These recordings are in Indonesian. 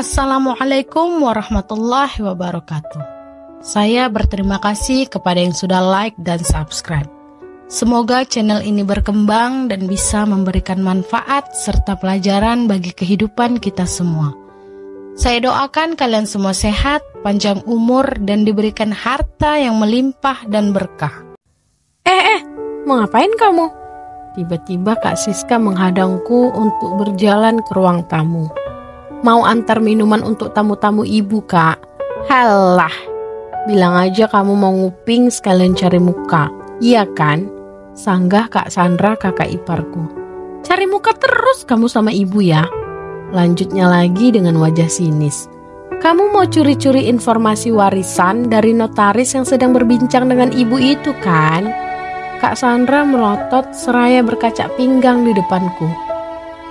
Assalamualaikum warahmatullahi wabarakatuh. Saya berterima kasih kepada yang sudah like dan subscribe. Semoga channel ini berkembang dan bisa memberikan manfaat serta pelajaran bagi kehidupan kita semua. Saya doakan kalian semua sehat, panjang umur, dan diberikan harta yang melimpah dan berkah. Mau ngapain kamu? Tiba-tiba Kak Siska menghadangku untuk berjalan ke ruang tamu. Mau antar minuman untuk tamu-tamu ibu, Kak. Halah, bilang aja kamu mau nguping sekalian cari muka. Iya kan? Sanggah Kak Sandra, kakak iparku. Cari muka terus kamu sama ibu ya. Lanjutnya lagi dengan wajah sinis. Kamu mau curi-curi informasi warisan dari notaris yang sedang berbincang dengan ibu itu kan? Kak Sandra melotot seraya berkacak pinggang di depanku.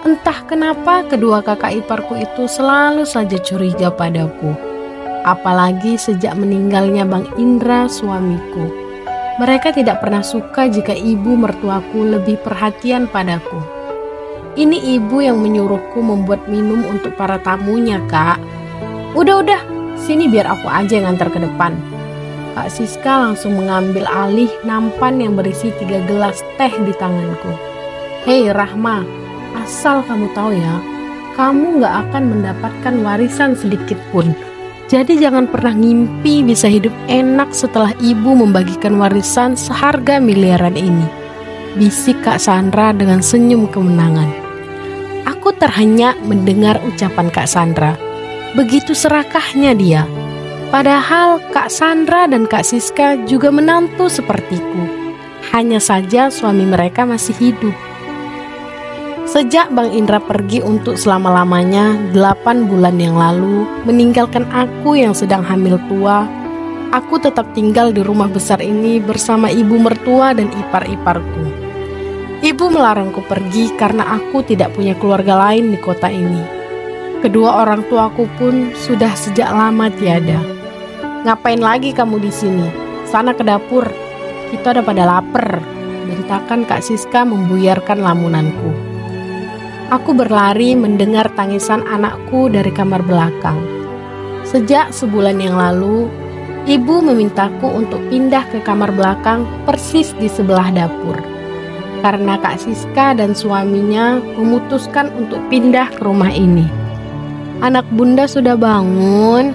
Entah kenapa kedua kakak iparku itu selalu saja curiga padaku. Apalagi sejak meninggalnya Bang Indra suamiku. Mereka tidak pernah suka jika ibu mertuaku lebih perhatian padaku. Ini ibu yang menyuruhku membuat minum untuk para tamunya, Kak. Udah, sini biar aku aja yang antar ke depan. Kak Siska langsung mengambil alih nampan yang berisi 3 gelas teh di tanganku. Hei Rahma, asal kamu tahu ya, kamu gak akan mendapatkan warisan sedikit pun. Jadi jangan pernah ngimpi bisa hidup enak setelah ibu membagikan warisan seharga miliaran ini. Bisik Kak Sandra dengan senyum kemenangan. Aku terhenyak mendengar ucapan Kak Sandra. Begitu serakahnya dia. Padahal Kak Sandra dan Kak Siska juga menantu sepertiku. Hanya saja suami mereka masih hidup. Sejak Bang Indra pergi untuk selama-lamanya 8 bulan yang lalu, meninggalkan aku yang sedang hamil tua, aku tetap tinggal di rumah besar ini bersama ibu mertua dan ipar-iparku. Ibu melarangku pergi karena aku tidak punya keluarga lain di kota ini. Kedua orang tuaku pun sudah sejak lama tiada. Ngapain lagi kamu di sini? Sana ke dapur. Kita udah pada lapar. Bentakan Kak Siska membuyarkan lamunanku. Aku berlari mendengar tangisan anakku dari kamar belakang. Sejak sebulan yang lalu, ibu memintaku untuk pindah ke kamar belakang persis di sebelah dapur. Karena Kak Siska dan suaminya memutuskan untuk pindah ke rumah ini. Anak bunda sudah bangun.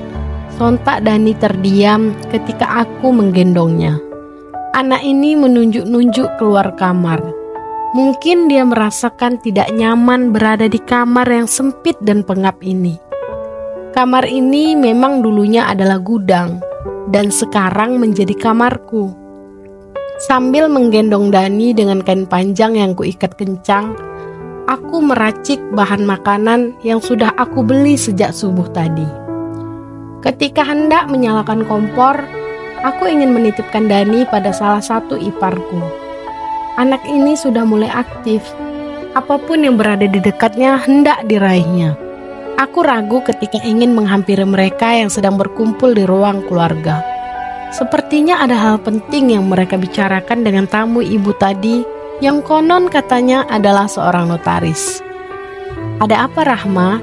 Sontak Dani terdiam ketika aku menggendongnya. Anak ini menunjuk-nunjuk keluar kamar. Mungkin dia merasakan tidak nyaman berada di kamar yang sempit dan pengap ini. Kamar ini memang dulunya adalah gudang dan sekarang menjadi kamarku. Sambil menggendong Dani dengan kain panjang yang kuikat kencang, aku meracik bahan makanan yang sudah aku beli sejak subuh tadi. Ketika hendak menyalakan kompor, aku ingin menitipkan Dani pada salah satu iparku. Anak ini sudah mulai aktif. Apapun yang berada di dekatnya hendak diraihnya. Aku ragu ketika ingin menghampiri mereka yang sedang berkumpul di ruang keluarga. Sepertinya ada hal penting yang mereka bicarakan dengan tamu ibu tadi yang konon katanya adalah seorang notaris. Ada apa Rahma?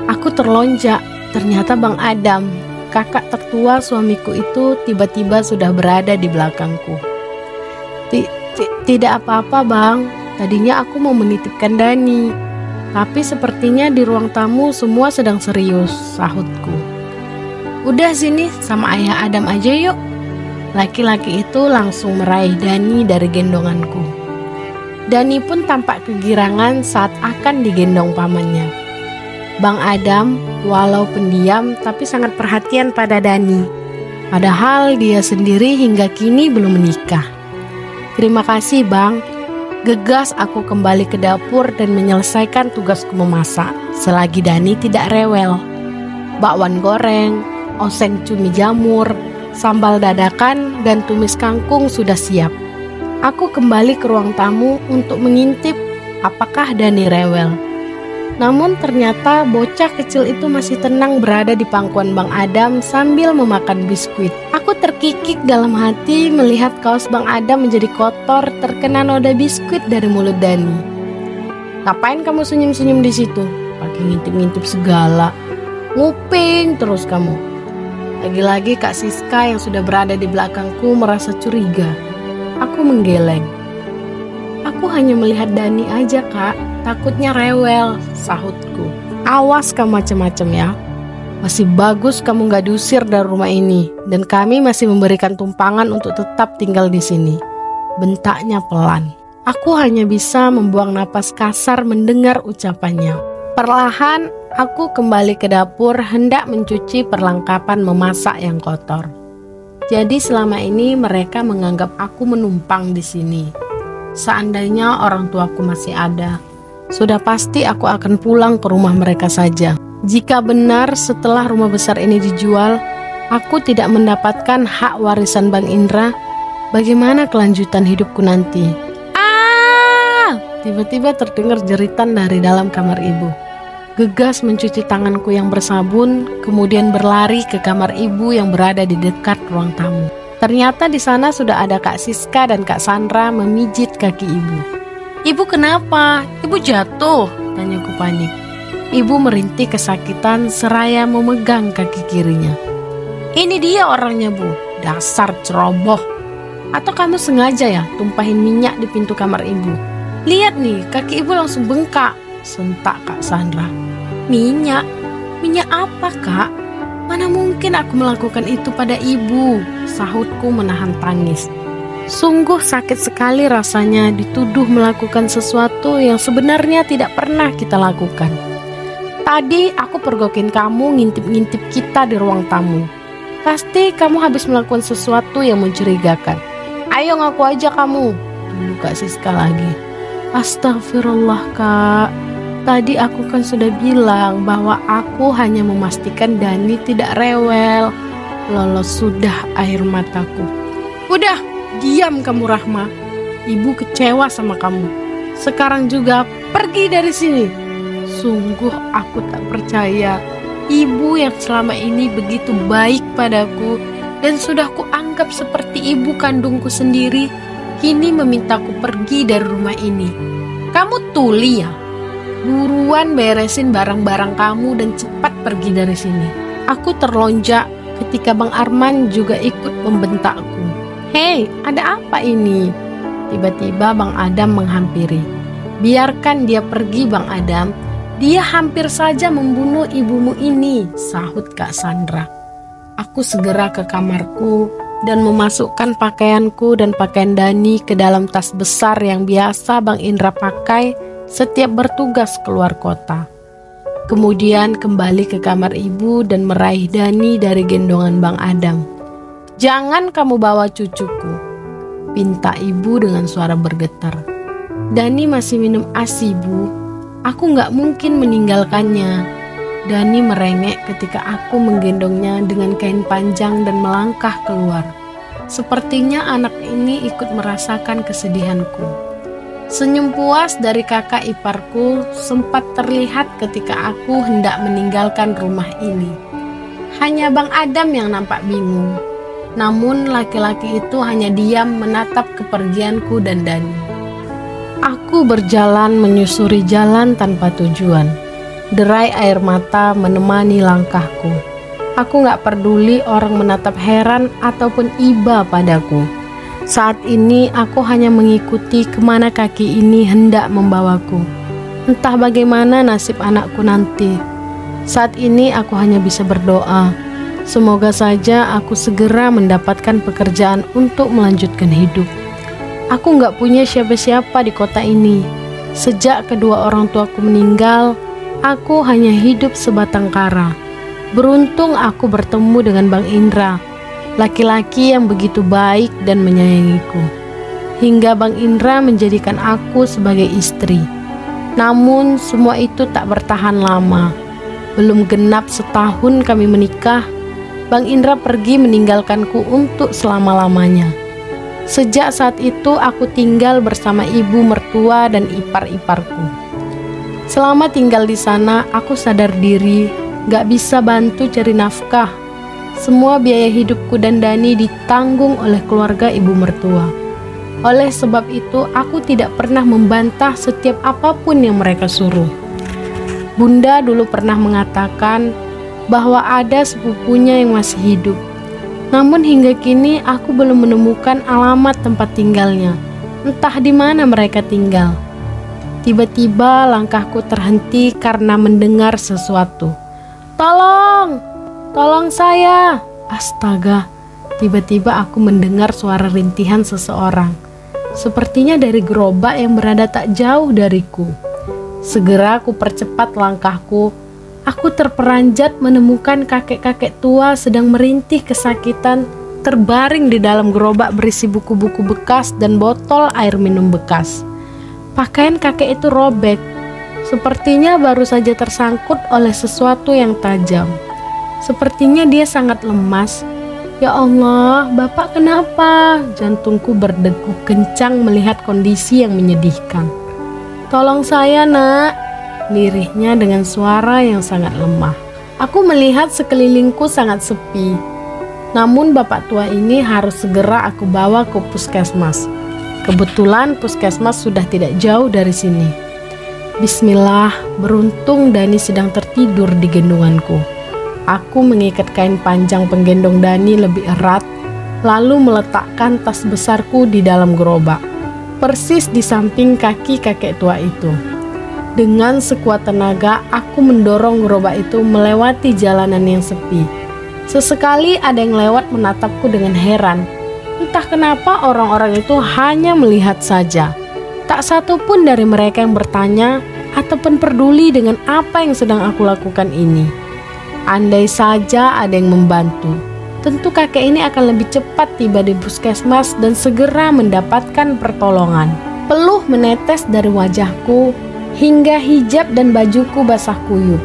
Aku terlonjak. Ternyata Bang Adam, kakak tertua suamiku itu tiba-tiba sudah berada di belakangku. Tidak apa-apa Bang, tadinya aku mau menitipkan Dani. Tapi sepertinya di ruang tamu semua sedang serius, sahutku. Udah sini sama ayah Adam aja yuk. Laki-laki itu langsung meraih Dani dari gendonganku. Dani pun tampak kegirangan saat akan digendong pamannya. Bang Adam, walau pendiam tapi sangat perhatian pada Dani. Padahal dia sendiri hingga kini belum menikah. Terima kasih Bang. Gegas aku kembali ke dapur dan menyelesaikan tugasku memasak. Selagi Dani tidak rewel. Bakwan goreng, oseng cumi jamur, sambal dadakan, dan tumis kangkung sudah siap. Aku kembali ke ruang tamu untuk mengintip apakah Dani rewel. Namun ternyata bocah kecil itu masih tenang berada di pangkuan Bang Adam sambil memakan biskuit. Aku terkikik dalam hati melihat kaos Bang Adam menjadi kotor terkena noda biskuit dari mulut Dani. Ngapain kamu senyum-senyum di situ? Pakai ngintip-ngintip segala. Nguping terus kamu. Lagi-lagi Kak Siska yang sudah berada di belakangku merasa curiga. Aku menggeleng. Aku hanya melihat Dani aja Kak, takutnya rewel, sahutku. Awas kamu macem-macem ya. Masih bagus kamu gak diusir dari rumah ini, dan kami masih memberikan tumpangan untuk tetap tinggal di sini. Bentaknya pelan. Aku hanya bisa membuang napas kasar mendengar ucapannya. Perlahan, aku kembali ke dapur hendak mencuci perlengkapan memasak yang kotor. Jadi selama ini mereka menganggap aku menumpang di sini. Seandainya orang tuaku masih ada, sudah pasti aku akan pulang ke rumah mereka saja. Jika benar setelah rumah besar ini dijual, aku tidak mendapatkan hak warisan Bang Indra, bagaimana kelanjutan hidupku nanti? Tiba-tiba terdengar jeritan dari dalam kamar ibu. Gegas mencuci tanganku yang bersabun, kemudian berlari ke kamar ibu yang berada di dekat ruang tamu. Ternyata di sana sudah ada Kak Siska dan Kak Sandra memijit kaki ibu. "Ibu kenapa? Ibu jatuh?" tanyaku panik. Ibu merintih kesakitan seraya memegang kaki kirinya. "Ini dia orangnya Bu, dasar ceroboh. Atau kamu sengaja ya tumpahin minyak di pintu kamar ibu? Lihat nih, kaki ibu langsung bengkak," sentak Kak Sandra. "Minyak? Minyak apa Kak? Mana mungkin aku melakukan itu pada ibu," sahutku menahan tangis. Sungguh sakit sekali rasanya dituduh melakukan sesuatu yang sebenarnya tidak pernah kita lakukan. "Tadi aku pergokin kamu ngintip-ngintip kita di ruang tamu. Pasti kamu habis melakukan sesuatu yang mencurigakan. Ayo ngaku aja kamu," dulu Kak Siska lagi. "Astagfirullah Kak, tadi aku kan sudah bilang bahwa aku hanya memastikan Dani tidak rewel." Lolos sudah air mataku. "Udah, diam kamu Rahma. Ibu kecewa sama kamu. Sekarang juga pergi dari sini." Sungguh aku tak percaya. Ibu yang selama ini begitu baik padaku dan sudah kuanggap seperti ibu kandungku sendiri, kini memintaku pergi dari rumah ini. "Kamu tuli ya? Buruan beresin barang-barang kamu dan cepat pergi dari sini." Aku terlonjak ketika Bang Arman juga ikut membentakku. "Hei, ada apa ini?" Tiba-tiba Bang Adam menghampiri. "Biarkan dia pergi Bang Adam. Dia hampir saja membunuh ibumu ini," sahut Kak Sandra. Aku segera ke kamarku dan memasukkan pakaianku dan pakaian Dani ke dalam tas besar yang biasa Bang Indra pakai setiap bertugas keluar kota. Kemudian kembali ke kamar ibu dan meraih Dani dari gendongan Bang Adam. "Jangan kamu bawa cucuku," pinta ibu dengan suara bergetar. "Dani masih minum ASI Bu. Aku gak mungkin meninggalkannya." Dani merengek ketika aku menggendongnya dengan kain panjang dan melangkah keluar. Sepertinya anak ini ikut merasakan kesedihanku. Senyum puas dari kakak iparku sempat terlihat ketika aku hendak meninggalkan rumah ini. Hanya Bang Adam yang nampak bingung. Namun laki-laki itu hanya diam menatap kepergianku dan Dani. Aku berjalan menyusuri jalan tanpa tujuan. Derai air mata menemani langkahku. Aku gak peduli orang menatap heran ataupun iba padaku. Saat ini aku hanya mengikuti kemana kaki ini hendak membawaku. Entah bagaimana nasib anakku nanti. Saat ini aku hanya bisa berdoa. Semoga saja aku segera mendapatkan pekerjaan untuk melanjutkan hidup. Aku gak punya siapa-siapa di kota ini. Sejak kedua orang tuaku meninggal, aku hanya hidup sebatang kara. Beruntung aku bertemu dengan Bang Indra, laki-laki yang begitu baik dan menyayangiku. Hingga Bang Indra menjadikan aku sebagai istri. Namun semua itu tak bertahan lama. Belum genap setahun kami menikah, Bang Indra pergi meninggalkanku untuk selama-lamanya. Sejak saat itu aku tinggal bersama ibu mertua dan ipar-iparku. Selama tinggal di sana, aku sadar diri, gak bisa bantu cari nafkah. Semua biaya hidupku dan Dani ditanggung oleh keluarga ibu mertua. Oleh sebab itu, aku tidak pernah membantah setiap apapun yang mereka suruh. Bunda dulu pernah mengatakan, bahwa ada sepupunya yang masih hidup. Namun hingga kini aku belum menemukan alamat tempat tinggalnya. Entah di mana mereka tinggal. Tiba-tiba langkahku terhenti karena mendengar sesuatu. Tolong! Tolong saya! Astaga! Tiba-tiba aku mendengar suara rintihan seseorang. Sepertinya dari gerobak yang berada tak jauh dariku. Segera aku percepat langkahku. Aku terperanjat menemukan kakek-kakek tua sedang merintih kesakitan, terbaring di dalam gerobak berisi buku-buku bekas dan botol air minum bekas. Pakaian kakek itu robek, sepertinya baru saja tersangkut oleh sesuatu yang tajam. Sepertinya dia sangat lemas. Ya Allah, Bapak kenapa? Jantungku berdegup kencang melihat kondisi yang menyedihkan. Tolong saya, Nak, lirihnya dengan suara yang sangat lemah. Aku melihat sekelilingku sangat sepi. Namun bapak tua ini harus segera aku bawa ke puskesmas. Kebetulan puskesmas sudah tidak jauh dari sini. Bismillah, beruntung Dani sedang tertidur di gendonganku. Aku mengikat kain panjang penggendong Dani lebih erat, lalu meletakkan tas besarku di dalam gerobak, persis di samping kaki kakek tua itu. Dengan sekuat tenaga, aku mendorong gerobak itu melewati jalanan yang sepi. Sesekali ada yang lewat menatapku dengan heran. Entah kenapa orang-orang itu hanya melihat saja. Tak satu pun dari mereka yang bertanya ataupun peduli dengan apa yang sedang aku lakukan ini. Andai saja ada yang membantu, tentu kakek ini akan lebih cepat tiba di puskesmas dan segera mendapatkan pertolongan. Peluh menetes dari wajahku hingga hijab dan bajuku basah kuyup.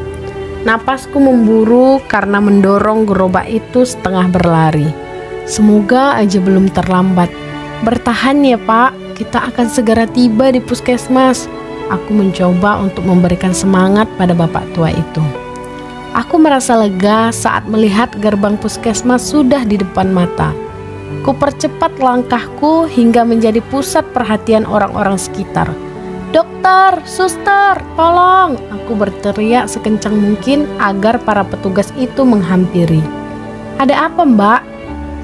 Napasku memburu karena mendorong gerobak itu setengah berlari. Semoga aja belum terlambat. Bertahan ya Pak, kita akan segera tiba di puskesmas. Aku mencoba untuk memberikan semangat pada bapak tua itu. Aku merasa lega saat melihat gerbang puskesmas sudah di depan mata. Kupercepat langkahku hingga menjadi pusat perhatian orang-orang sekitar. Dokter, suster, tolong! Aku berteriak sekencang mungkin agar para petugas itu menghampiri. Ada apa, Mbak?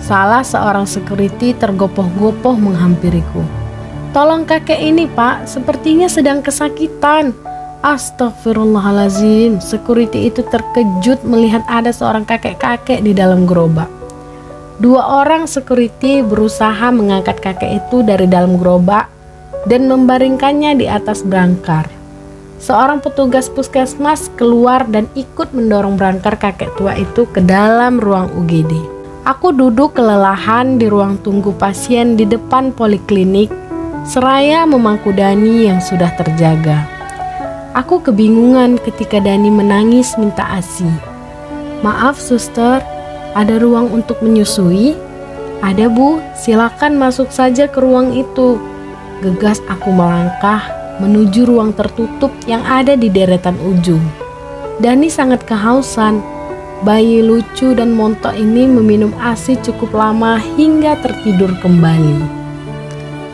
Salah seorang security tergopoh-gopoh menghampiriku. Tolong kakek ini, Pak, sepertinya sedang kesakitan. Astagfirullahalazim, security itu terkejut melihat ada seorang kakek-kakek di dalam gerobak. Dua orang security berusaha mengangkat kakek itu dari dalam gerobak dan membaringkannya di atas brangkar. Seorang petugas puskesmas keluar dan ikut mendorong brangkar kakek tua itu ke dalam ruang UGD. Aku duduk kelelahan di ruang tunggu pasien di depan poliklinik, seraya memangku Dani yang sudah terjaga. Aku kebingungan ketika Dani menangis minta ASI. Maaf suster, ada ruang untuk menyusui? Ada Bu, silakan masuk saja ke ruang itu. Gegas aku melangkah menuju ruang tertutup yang ada di deretan ujung. Dani sangat kehausan. Bayi lucu dan montok ini meminum ASI cukup lama hingga tertidur kembali.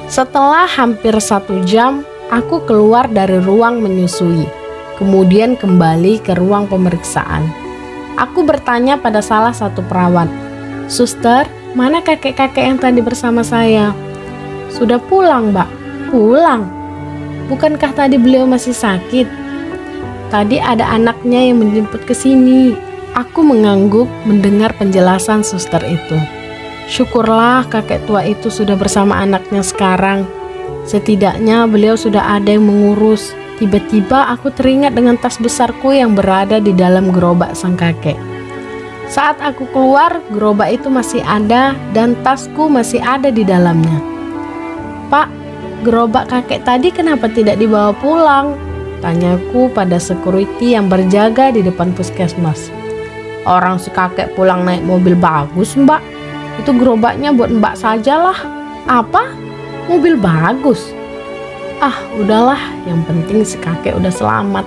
Setelah hampir 1 jam, aku keluar dari ruang menyusui, kemudian kembali ke ruang pemeriksaan. Aku bertanya pada salah satu perawat, "Suster, mana kakek-kakek yang tadi bersama saya?" "Sudah pulang, Mbak." "Pulang? Bukankah tadi beliau masih sakit?" "Tadi ada anaknya yang menjemput ke sini." Aku mengangguk mendengar penjelasan suster itu. Syukurlah kakek tua itu sudah bersama anaknya sekarang. Setidaknya beliau sudah ada yang mengurus. Tiba-tiba aku teringat dengan tas besarku yang berada di dalam gerobak sang kakek. Saat aku keluar, gerobak itu masih ada dan tasku masih ada di dalamnya. "Pak, gerobak kakek tadi kenapa tidak dibawa pulang?" tanyaku pada security yang berjaga di depan puskesmas. "Orang si kakek pulang naik mobil bagus, Mbak. Itu gerobaknya buat Mbak sajalah." "Apa? Mobil bagus?" "Ah, udahlah, yang penting si kakek udah selamat."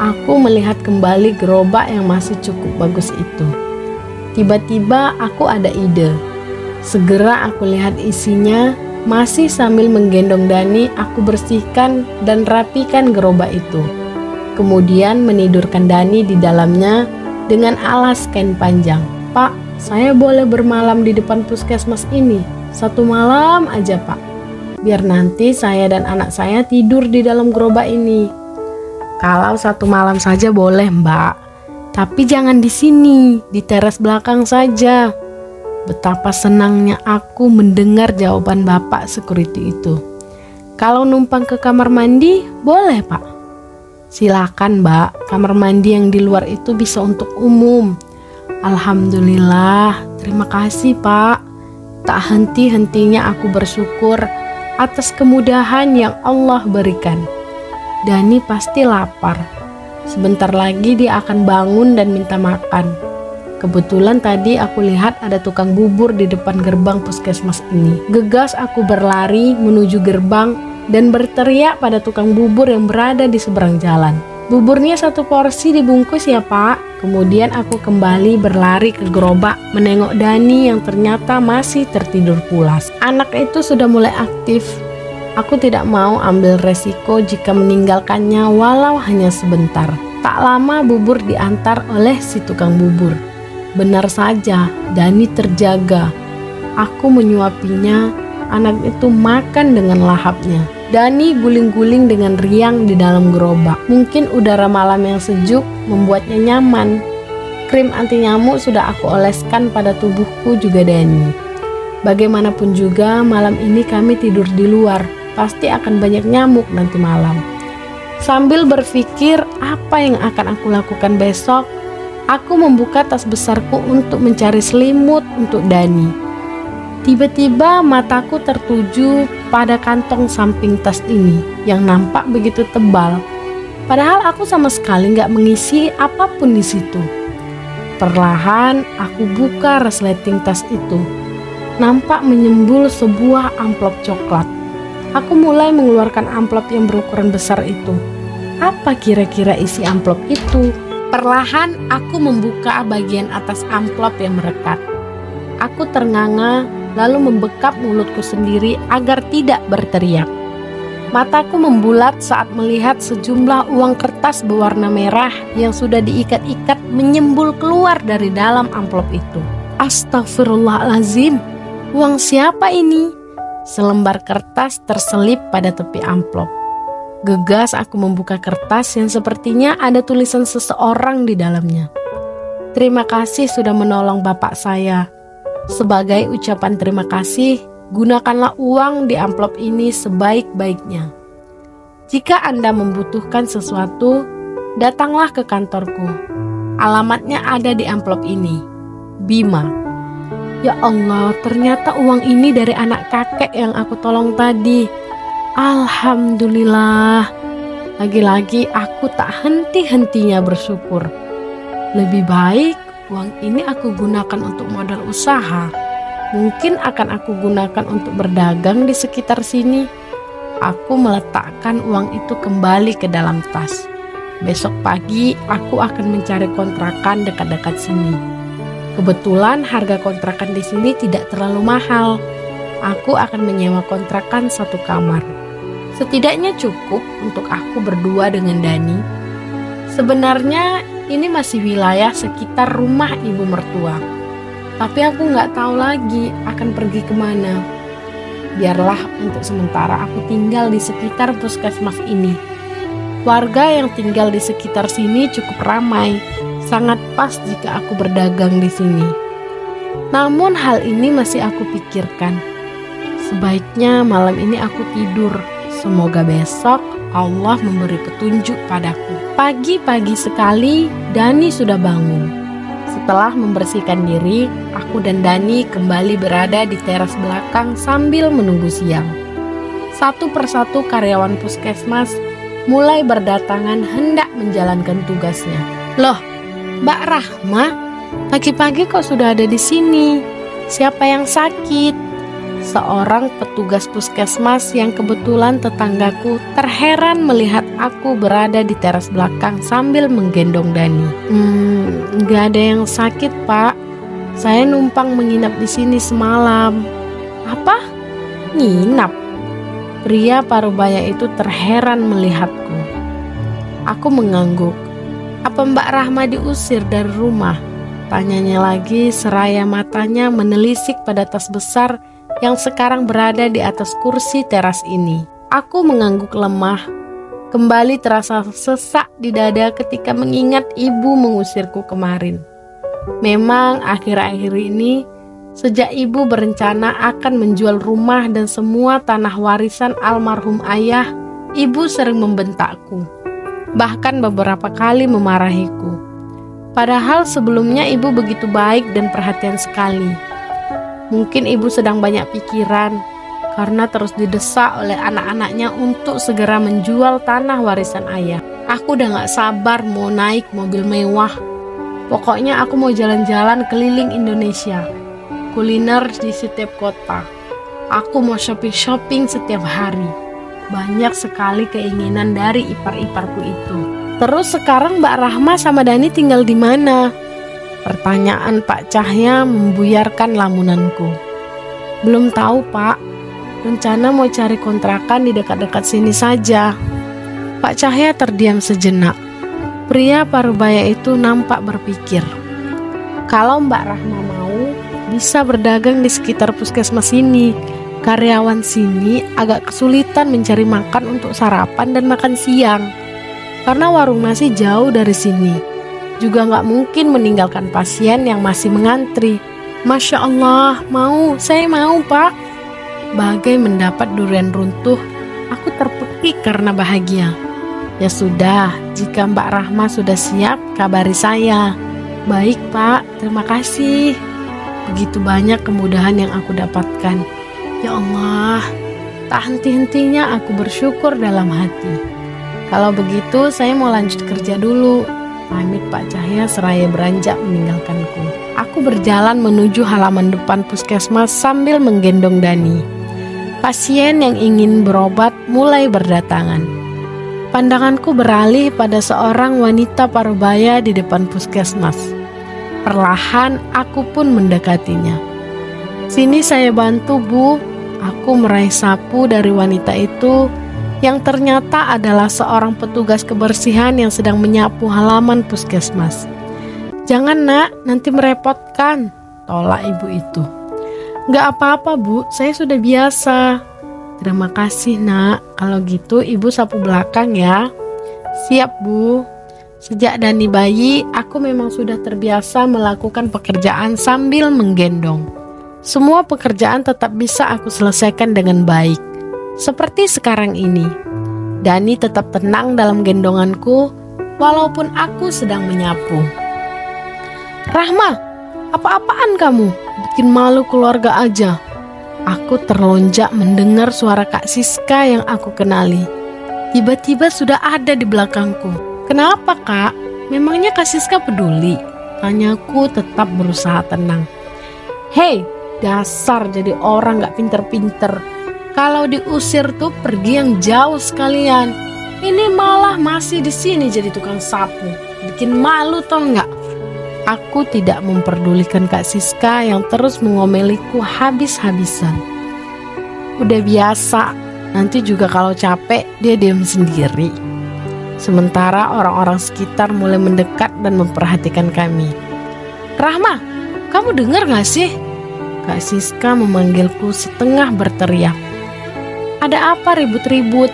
Aku melihat kembali gerobak yang masih cukup bagus itu. Tiba-tiba aku ada ide. Segera aku lihat isinya, masih sambil menggendong Dani, aku bersihkan dan rapikan gerobak itu. Kemudian menidurkan Dani di dalamnya dengan alas kain panjang. "Pak, saya boleh bermalam di depan puskesmas ini 1 malam aja, Pak. Biar nanti saya dan anak saya tidur di dalam gerobak ini." "Kalau 1 malam saja boleh, Mbak. Tapi jangan di sini, di teras belakang saja." Betapa senangnya aku mendengar jawaban bapak security itu. "Kalau numpang ke kamar mandi, boleh, Pak." "Silakan, Mbak. Kamar mandi yang di luar itu bisa untuk umum." "Alhamdulillah, terima kasih, Pak." Tak henti-hentinya aku bersyukur atas kemudahan yang Allah berikan. Dani pasti lapar. Sebentar lagi dia akan bangun dan minta makan. Kebetulan tadi aku lihat ada tukang bubur di depan gerbang puskesmas ini. Gegas aku berlari menuju gerbang dan berteriak pada tukang bubur yang berada di seberang jalan. "Buburnya 1 porsi dibungkus ya, Pak." Kemudian aku kembali berlari ke gerobak menengok Dani yang ternyata masih tertidur pulas. Anak itu sudah mulai aktif. Aku tidak mau ambil resiko jika meninggalkannya walau hanya sebentar. Tak lama bubur diantar oleh si tukang bubur. Benar saja, Dani terjaga. Aku menyuapinya, anak itu makan dengan lahapnya. Dani guling-guling dengan riang di dalam gerobak. Mungkin udara malam yang sejuk membuatnya nyaman. Krim anti nyamuk sudah aku oleskan pada tubuhku juga Dani. Bagaimanapun juga malam ini kami tidur di luar. Pasti akan banyak nyamuk nanti malam. Sambil berpikir apa yang akan aku lakukan besok, aku membuka tas besarku untuk mencari selimut untuk Dani. Tiba-tiba mataku tertuju pada kantong samping tas ini yang nampak begitu tebal. Padahal aku sama sekali nggak mengisi apapun di situ. Perlahan aku buka resleting tas itu. Nampak menyembul sebuah amplop coklat. Aku mulai mengeluarkan amplop yang berukuran besar itu. Apa kira-kira isi amplop itu? Perlahan aku membuka bagian atas amplop yang merekat. Aku ternganga lalu membekap mulutku sendiri agar tidak berteriak. Mataku membulat saat melihat sejumlah uang kertas berwarna merah yang sudah diikat-ikat menyembul keluar dari dalam amplop itu. Astagfirullahalazim, uang siapa ini? Selembar kertas terselip pada tepi amplop. Gegas aku membuka kertas yang sepertinya ada tulisan seseorang di dalamnya. "Terima kasih sudah menolong bapak saya. Sebagai ucapan terima kasih, gunakanlah uang di amplop ini sebaik-baiknya. Jika Anda membutuhkan sesuatu, datanglah ke kantorku. Alamatnya ada di amplop ini. Bima." Ya Allah, ternyata uang ini dari anak kakek yang aku tolong tadi. Alhamdulillah. Lagi-lagi aku tak henti-hentinya bersyukur. Lebih baik uang ini aku gunakan untuk modal usaha. Mungkin akan aku gunakan untuk berdagang di sekitar sini. Aku meletakkan uang itu kembali ke dalam tas. Besok pagi aku akan mencari kontrakan dekat-dekat sini. Kebetulan harga kontrakan di sini tidak terlalu mahal. Aku akan menyewa kontrakan 1 kamar. Setidaknya cukup untuk aku berdua dengan Dani. Sebenarnya ini masih wilayah sekitar rumah ibu mertua. Tapi aku nggak tahu lagi akan pergi kemana. Biarlah untuk sementara aku tinggal di sekitar puskesmas ini. Warga yang tinggal di sekitar sini cukup ramai. Sangat pas jika aku berdagang di sini. Namun hal ini masih aku pikirkan. Sebaiknya malam ini aku tidur. Semoga besok Allah memberi petunjuk padaku. Pagi-pagi sekali Dani sudah bangun. Setelah membersihkan diri, aku dan Dani kembali berada di teras belakang sambil menunggu siang. Satu persatu karyawan puskesmas mulai berdatangan hendak menjalankan tugasnya. "Loh, Mbak Rahma, pagi-pagi kok sudah ada di sini? Siapa yang sakit?" Seorang petugas puskesmas yang kebetulan tetanggaku terheran melihat aku berada di teras belakang sambil menggendong Dani. Nggak ada yang sakit, Pak. Saya numpang menginap di sini semalam." "Apa? Nginap?" Pria parubaya itu terheran melihatku. Aku mengangguk. Apa Mbak Rahma diusir dari rumah? Tanyanya lagi seraya matanya menelisik pada tas besar yang sekarang berada di atas kursi teras ini. Aku mengangguk lemah. Kembali terasa sesak di dada ketika mengingat ibu mengusirku kemarin. Memang akhir-akhir ini, sejak ibu berencana akan menjual rumah dan semua tanah warisan almarhum ayah, ibu sering membentakku. Bahkan beberapa kali memarahiku. Padahal sebelumnya ibu begitu baik dan perhatian sekali. Mungkin ibu sedang banyak pikiran karena terus didesak oleh anak-anaknya untuk segera menjual tanah warisan ayah. Aku udah gak sabar mau naik mobil mewah. Pokoknya aku mau jalan-jalan keliling Indonesia, kuliner di setiap kota. Aku mau shopping-shopping setiap hari. Banyak sekali keinginan dari ipar-iparku itu. Terus sekarang Mbak Rahma sama Dani tinggal di mana? Pertanyaan Pak Cahya membuyarkan lamunanku. Belum tahu Pak, rencana mau cari kontrakan di dekat-dekat sini saja. Pak Cahya terdiam sejenak. Pria parubaya itu nampak berpikir. Kalau Mbak Rahma mau, bisa berdagang di sekitar puskesmas ini. Karyawan sini agak kesulitan mencari makan untuk sarapan dan makan siang. Karena warung nasi jauh dari sini. Juga gak mungkin meninggalkan pasien yang masih mengantri. Masya Allah, saya mau Pak. Bagai mendapat durian runtuh, aku terpekik karena bahagia. Ya sudah, jika Mbak Rahma sudah siap, kabari saya. Baik Pak, terima kasih. Begitu banyak kemudahan yang aku dapatkan. Ya Allah, tak henti-hentinya aku bersyukur dalam hati. Kalau begitu saya mau lanjut kerja dulu. Pamit Pak Cahya seraya beranjak meninggalkanku. Aku berjalan menuju halaman depan puskesmas sambil menggendong Dani. Pasien yang ingin berobat mulai berdatangan. Pandanganku beralih pada seorang wanita parubaya di depan puskesmas. Perlahan aku pun mendekatinya. Sini saya bantu Bu. Aku meraih sapu dari wanita itu yang ternyata adalah seorang petugas kebersihan yang sedang menyapu halaman puskesmas. Jangan nak, nanti merepotkan, tolak ibu itu. Gak apa-apa Bu, saya sudah biasa. Terima kasih nak, kalau gitu ibu sapu belakang ya. Siap Bu. Sejak Dani bayi, aku memang sudah terbiasa melakukan pekerjaan sambil menggendong. Semua pekerjaan tetap bisa aku selesaikan dengan baik. Seperti sekarang ini, Dani tetap tenang dalam gendonganku walaupun aku sedang menyapu. Rahma, apa-apaan kamu? Bikin malu keluarga aja. Aku terlonjak mendengar suara Kak Siska yang aku kenali. Tiba-tiba sudah ada di belakangku. Kenapa Kak? Memangnya Kak Siska peduli? Tanyaku tetap berusaha tenang. Hei, dasar jadi orang gak pinter-pinter. Kalau diusir tuh pergi yang jauh sekalian. Ini malah masih di sini jadi tukang sapu. Bikin malu tau nggak? Aku tidak memperdulikan Kak Siska yang terus mengomeliku habis-habisan. Udah biasa, nanti juga kalau capek dia diam sendiri. Sementara orang-orang sekitar mulai mendekat dan memperhatikan kami. Rahma, kamu dengar gak sih? Kak Siska memanggilku setengah berteriak. Ada apa ribut-ribut?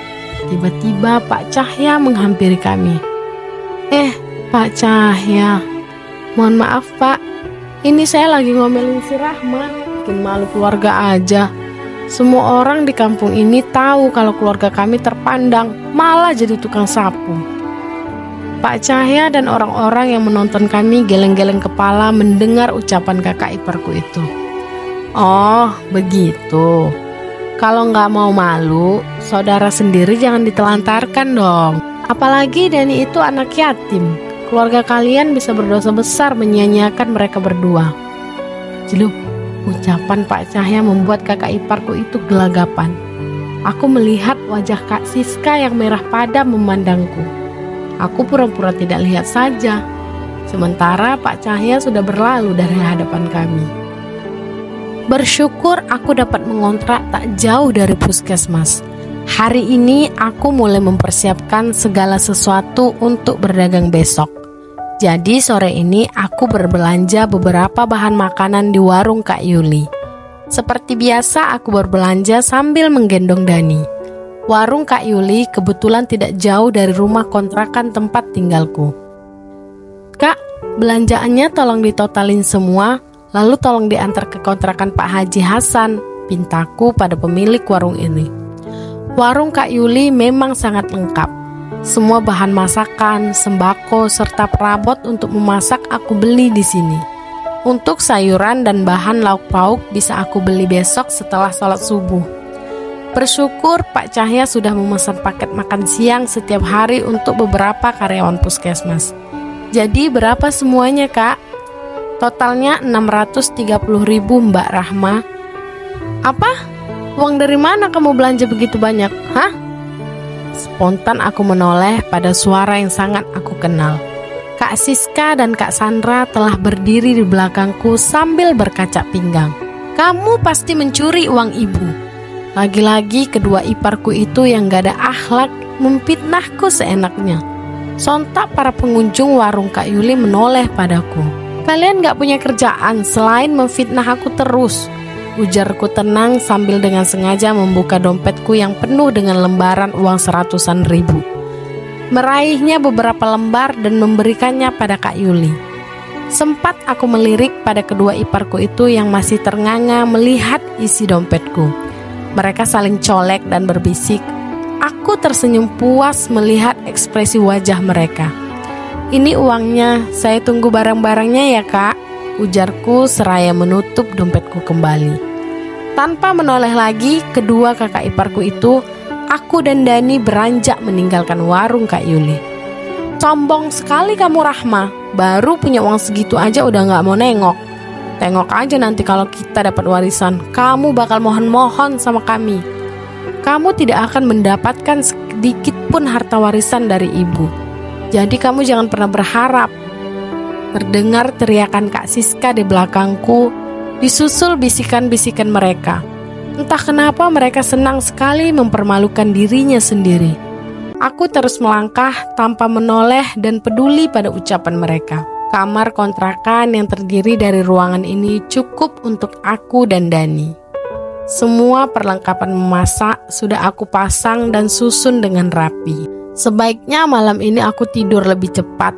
Tiba-tiba Pak Cahya menghampiri kami. Pak Cahya, mohon maaf Pak, ini saya lagi ngomelin si Rahma. Bikin malu keluarga aja. Semua orang di kampung ini tahu kalau keluarga kami terpandang, malah jadi tukang sapu. Pak Cahya dan orang-orang yang menonton kami geleng-geleng kepala mendengar ucapan kakak iparku itu. Oh, begitu. Kalau nggak mau malu, saudara sendiri jangan ditelantarkan dong. Apalagi Dani itu anak yatim. Keluarga kalian bisa berdosa besar menyia-nyiakan mereka berdua. Jeluk, ucapan Pak Cahya membuat kakak iparku itu gelagapan. Aku melihat wajah Kak Siska yang merah padam memandangku. Aku pura-pura tidak lihat saja. Sementara Pak Cahya sudah berlalu dari hadapan kami. Bersyukur aku dapat mengontrak tak jauh dari puskesmas. Hari ini aku mulai mempersiapkan segala sesuatu untuk berdagang besok. Jadi sore ini aku berbelanja beberapa bahan makanan di warung Kak Yuli. Seperti biasa aku berbelanja sambil menggendong Dani. Warung Kak Yuli kebetulan tidak jauh dari rumah kontrakan tempat tinggalku. Kak, belanjaannya tolong ditotalin semua, lalu tolong diantar ke kontrakan Pak Haji Hasan, pintaku pada pemilik warung ini. Warung Kak Yuli memang sangat lengkap. Semua bahan masakan, sembako, serta perabot untuk memasak aku beli di sini. Untuk sayuran dan bahan lauk pauk bisa aku beli besok setelah sholat subuh. Bersyukur Pak Cahya sudah memesan paket makan siang setiap hari untuk beberapa karyawan puskesmas. Jadi berapa semuanya, Kak? Totalnya 630.000, Mbak Rahma. Apa? Uang dari mana kamu belanja begitu banyak? Hah? Spontan aku menoleh pada suara yang sangat aku kenal. Kak Siska dan Kak Sandra telah berdiri di belakangku sambil berkaca pinggang. Kamu pasti mencuri uang ibu. Lagi-lagi kedua iparku itu yang gak ada akhlak memfitnahku seenaknya. Sontak para pengunjung warung Kak Yuli menoleh padaku. Kalian gak punya kerjaan selain memfitnah aku terus, ujarku tenang sambil dengan sengaja membuka dompetku yang penuh dengan lembaran uang 100-an ribu. Meraihnya beberapa lembar dan memberikannya pada Kak Yuli. Sempat aku melirik pada kedua iparku itu yang masih ternganga melihat isi dompetku. Mereka saling colek dan berbisik. Aku tersenyum puas melihat ekspresi wajah mereka. Ini uangnya, saya tunggu barang-barangnya ya Kak, ujarku seraya menutup dompetku kembali. Tanpa menoleh lagi, kedua kakak iparku itu, aku dan Dani beranjak meninggalkan warung Kak Yuli. Sombong sekali kamu Rahma, baru punya uang segitu aja udah gak mau nengok. Tengok aja nanti kalau kita dapat warisan, kamu bakal mohon-mohon sama kami. Kamu tidak akan mendapatkan sedikit pun harta warisan dari ibu. Jadi kamu jangan pernah berharap. Terdengar teriakan Kak Siska di belakangku, disusul bisikan-bisikan mereka. Entah kenapa mereka senang sekali mempermalukan dirinya sendiri. Aku terus melangkah tanpa menoleh dan peduli pada ucapan mereka. Kamar kontrakan yang terdiri dari ruangan ini cukup untuk aku dan Dani. Semua perlengkapan memasak sudah aku pasang dan susun dengan rapi. Sebaiknya malam ini aku tidur lebih cepat.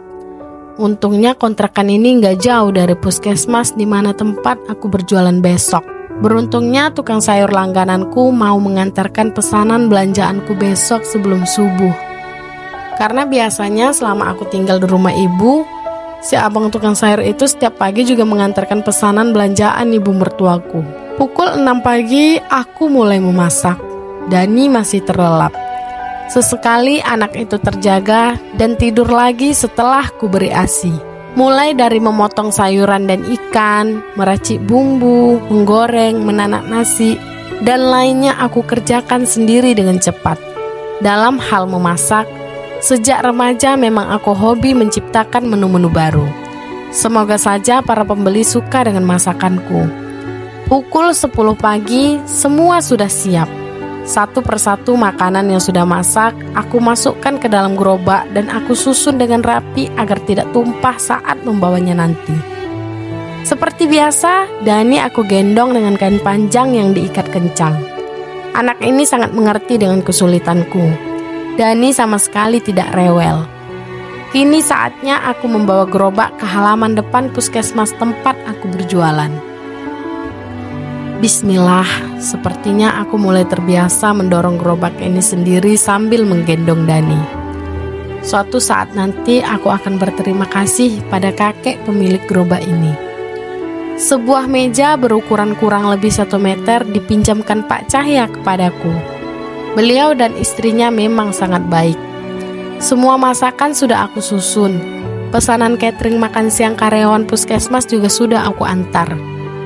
Untungnya kontrakan ini gak jauh dari puskesmas di mana tempat aku berjualan besok. Beruntungnya tukang sayur langgananku mau mengantarkan pesanan belanjaanku besok sebelum subuh. Karena biasanya selama aku tinggal di rumah ibu, si abang tukang sayur itu setiap pagi juga mengantarkan pesanan belanjaan ibu mertuaku. Pukul 6 pagi aku mulai memasak. Dani masih terlelap. Sesekali anak itu terjaga dan tidur lagi setelah ku beri ASI. Mulai dari memotong sayuran dan ikan, meracik bumbu, menggoreng, menanak nasi, dan lainnya aku kerjakan sendiri dengan cepat. Dalam hal memasak, sejak remaja memang aku hobi menciptakan menu-menu baru. Semoga saja para pembeli suka dengan masakanku. Pukul 10 pagi, semua sudah siap. Satu persatu makanan yang sudah masak, aku masukkan ke dalam gerobak dan aku susun dengan rapi agar tidak tumpah saat membawanya nanti. Seperti biasa, Dani aku gendong dengan kain panjang yang diikat kencang. Anak ini sangat mengerti dengan kesulitanku. Dani sama sekali tidak rewel. Kini saatnya aku membawa gerobak ke halaman depan puskesmas tempat aku berjualan. Bismillah, sepertinya aku mulai terbiasa mendorong gerobak ini sendiri sambil menggendong Dani. Suatu saat nanti aku akan berterima kasih pada kakek pemilik gerobak ini. Sebuah meja berukuran kurang lebih 1 meter dipinjamkan Pak Cahya kepadaku. Beliau dan istrinya memang sangat baik. Semua masakan sudah aku susun. Pesanan catering makan siang karyawan puskesmas juga sudah aku antar.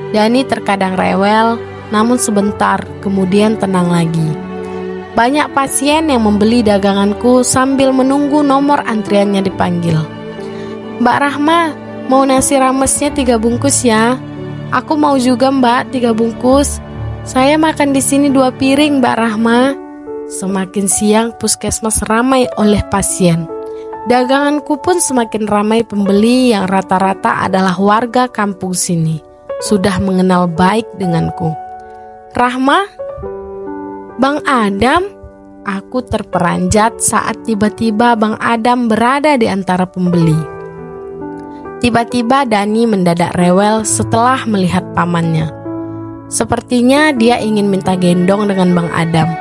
Dani terkadang rewel, namun sebentar kemudian tenang lagi. Banyak pasien yang membeli daganganku sambil menunggu nomor antriannya dipanggil. Mbak Rahma, mau nasi ramesnya 3 bungkus ya? Aku mau juga Mbak 3 bungkus. Saya makan di sini 2 piring Mbak Rahma. Semakin siang puskesmas ramai oleh pasien. Daganganku pun semakin ramai pembeli yang rata-rata adalah warga kampung sini, sudah mengenal baik denganku. "Rahma? Bang Adam?" Aku terperanjat saat tiba-tiba Bang Adam berada di antara pembeli. Tiba-tiba Dani mendadak rewel setelah melihat pamannya. Sepertinya dia ingin minta gendong dengan Bang Adam.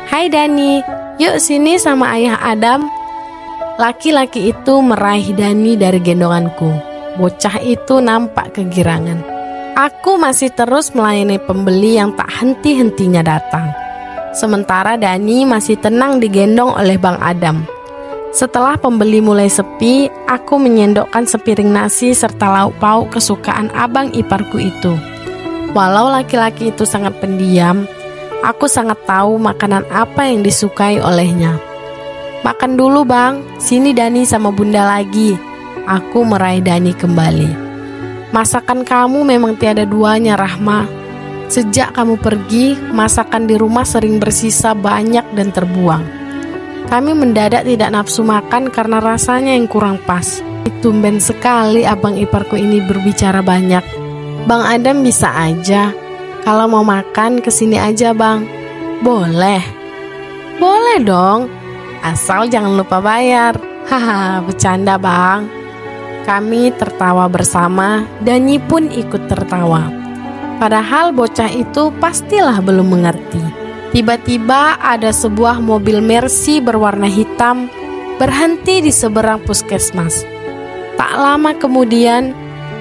"Hai Dani, yuk sini sama ayah Adam." Laki-laki itu meraih Dani dari gendonganku. Bocah itu nampak kegirangan. Aku masih terus melayani pembeli yang tak henti-hentinya datang. Sementara Dani masih tenang digendong oleh Bang Adam. Setelah pembeli mulai sepi, aku menyendokkan sepiring nasi serta lauk pauk kesukaan abang iparku itu. Walau laki-laki itu sangat pendiam, aku sangat tahu makanan apa yang disukai olehnya. "Makan dulu bang, sini Dani sama bunda lagi." Aku meraih Dani kembali. "Masakan kamu memang tiada duanya Rahma. Sejak kamu pergi, masakan di rumah sering bersisa banyak dan terbuang. Kami mendadak tidak nafsu makan karena rasanya yang kurang pas." Tumben sekali abang iparku ini berbicara banyak. "Bang Adam bisa aja. Kalau mau makan kesini aja bang." "Boleh." "Boleh dong. Asal jangan lupa bayar." "Haha, bercanda bang." Kami tertawa bersama, Dani pun ikut tertawa. Padahal bocah itu pastilah belum mengerti. Tiba-tiba ada sebuah mobil Mercy berwarna hitam berhenti di seberang puskesmas. Tak lama kemudian,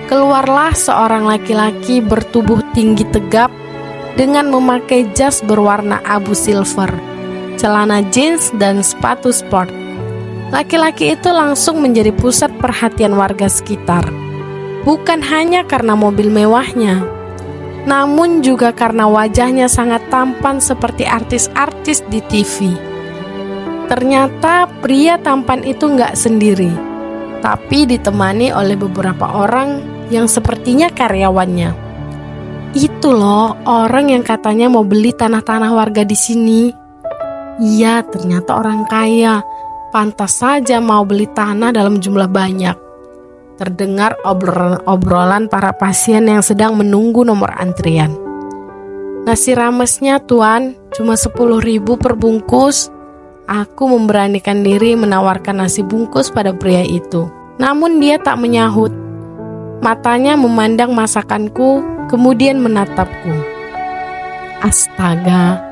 keluarlah seorang laki-laki bertubuh tinggi tegap dengan memakai jas berwarna abu silver, celana jeans dan sepatu sport. Laki-laki itu langsung menjadi pusat perhatian warga sekitar. Bukan hanya karena mobil mewahnya, namun juga karena wajahnya sangat tampan seperti artis-artis di TV. Ternyata pria tampan itu nggak sendiri, tapi ditemani oleh beberapa orang yang sepertinya karyawannya. "Itu loh orang yang katanya mau beli tanah-tanah warga di sini." Iya, ternyata orang kaya, pantas saja mau beli tanah dalam jumlah banyak. Terdengar obrolan para pasien yang sedang menunggu nomor antrian. "Nasi ramesnya tuan, cuma 10.000 per bungkus." Aku memberanikan diri menawarkan nasi bungkus pada pria itu. Namun dia tak menyahut. Matanya memandang masakanku, kemudian menatapku. Astaga,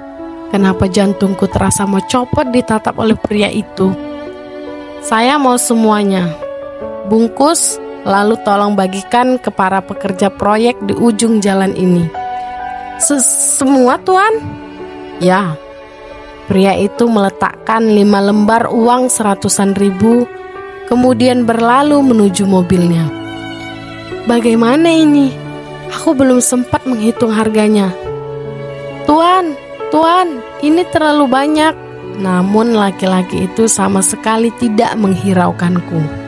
kenapa jantungku terasa mau copot ditatap oleh pria itu. "Saya mau semuanya. Bungkus, lalu tolong bagikan ke para pekerja proyek di ujung jalan ini." Semua tuan?" "Ya." Pria itu meletakkan 5 lembar uang 100-an ribu, kemudian berlalu menuju mobilnya. "Bagaimana ini? Aku belum sempat menghitung harganya." Tuan, ini terlalu banyak." Namun laki-laki itu sama sekali tidak menghiraukanku.